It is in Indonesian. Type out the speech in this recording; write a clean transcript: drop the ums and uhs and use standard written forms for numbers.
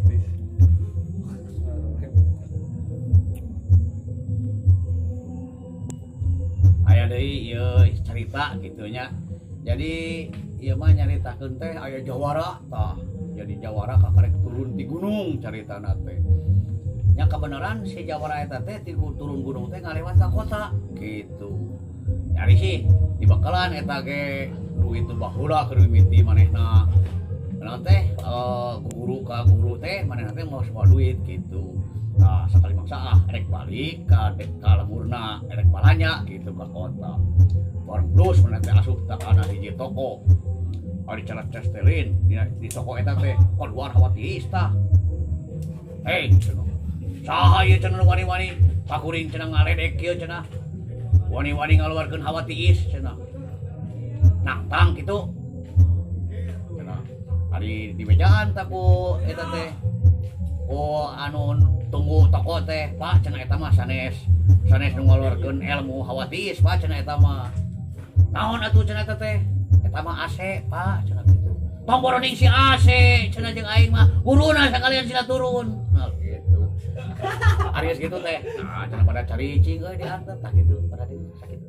gratis. Aya deui ieu cerita gitunya. Jadi ieu mah nyaritakeun teh aya jawara tah. Jadi jawara kakarek turun di gunung caritana teh. Nya kebenaran si jawara eta teh ti turun gunung teh ngalewat ka kota gitu. Nyari sih di bakalan eta ge duit teu baheula keur mimiti manehna. Karena teh guru ka guru teh manehna teh mau semua duit gitu. Nah, sekali maksa erek balik ka lemurna, erek balanya gitu ke kota. Bareng terus mana teh asup ka kana hiji toko. Ari cara testelin di toko eta teh keluar hawatiis tah. Hei, cenah. Saha ieu cenah wani-wani pakuring cenah ngaledek kieu cenah. Wani-wani ngaluarkeun hawatiis cenah. Nantang kitu. Cenah. Ari di mejaan tah ku eta teh. Oh anu tunggu toko teh Pak cenah eta mah sanes nu ngaluarkeun ilmu hawatiis Pak cenah eta mah. Naon atuh cenah eta teh? Eta mah AC Pak cenah kitu. Tong boroning si AC cenah jeung aing mah guruna sakalian sila turun. Nah gitu. Ari geus kitu teh. Nah cenah pada caricing euy di antep tah kitu pada di sakitu.